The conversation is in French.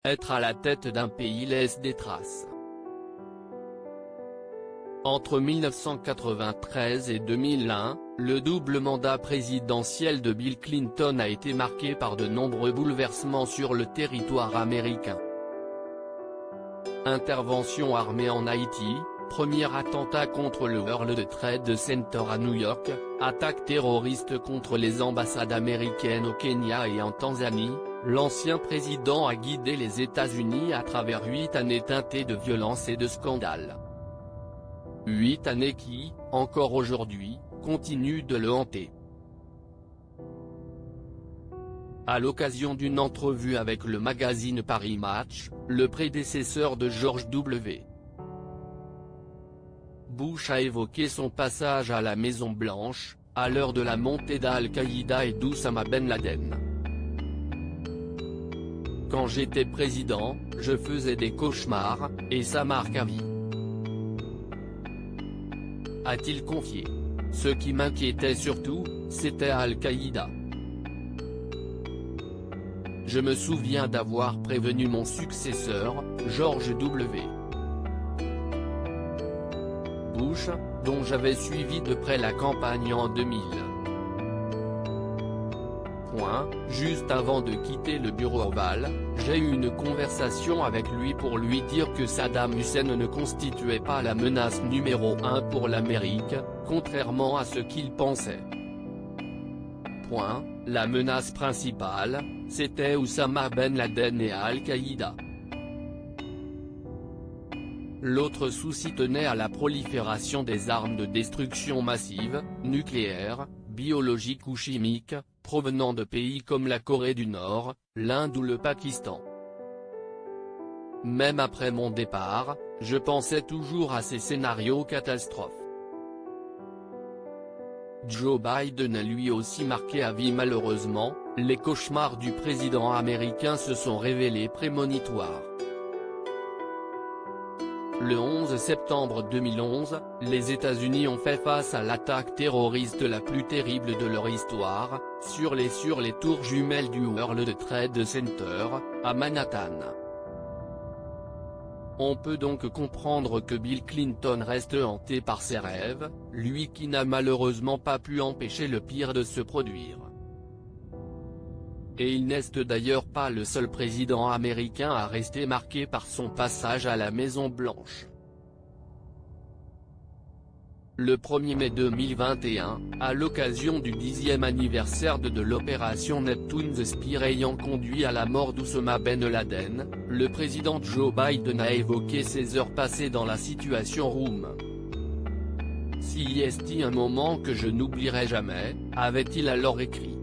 être à la tête d'un pays laisse des traces. Entre 1993 et 2001, le double mandat présidentiel de Bill Clinton a été marqué par de nombreux bouleversements sur le territoire américain. Intervention armée en Haïti, premier attentat contre le World Trade Center à New York, attaque terroriste contre les ambassades américaines au Kenya et en Tanzanie, l'ancien président a guidé les États-Unis à travers 8 années teintées de violence et de scandales. 8 années qui, encore aujourd'hui, continuent de le hanter. À l'occasion d'une entrevue avec le magazine Paris Match, le prédécesseur de George W. Bush a évoqué son passage à la Maison-Blanche, à l'heure de la montée d'Al-Qaïda et d'Oussama Ben Laden. Quand j'étais président, je faisais des cauchemars, et ça marque à vie. A-t-il confié. Ce qui m'inquiétait surtout, c'était Al-Qaïda. Je me souviens d'avoir prévenu mon successeur, George W. Bush, dont j'avais suivi de près la campagne en 2000. Juste avant de quitter le bureau ovale, j'ai eu une conversation avec lui pour lui dire que Saddam Hussein ne constituait pas la menace numéro 1 pour l'Amérique, contrairement à ce qu'il pensait. La menace principale, c'était Oussama Ben Laden et Al-Qaïda. L'autre souci tenait à la prolifération des armes de destruction massive, nucléaires, biologiques ou chimiques, provenant de pays comme la Corée du Nord, l'Inde ou le Pakistan. Même après mon départ, je pensais toujours à ces scénarios catastrophes. Joe Biden a lui aussi marqué à vie. Malheureusement, les cauchemars du président américain se sont révélés prémonitoires. Le 11 septembre 2011, les États-Unis ont fait face à l'attaque terroriste la plus terrible de leur histoire, sur les tours jumelles du World Trade Center, à Manhattan. On peut donc comprendre que Bill Clinton reste hanté par ses rêves, lui qui n'a malheureusement pas pu empêcher le pire de se produire. Et il n'est d'ailleurs pas le seul président américain à rester marqué par son passage à la Maison-Blanche. Le 1er mai 2021, à l'occasion du 10e anniversaire de l'opération Neptune Spear ayant conduit à la mort d'Oussama Ben Laden, le président Joe Biden a évoqué ses heures passées dans la Situation Room. « Si est un moment que je n'oublierai jamais », avait-il alors écrit.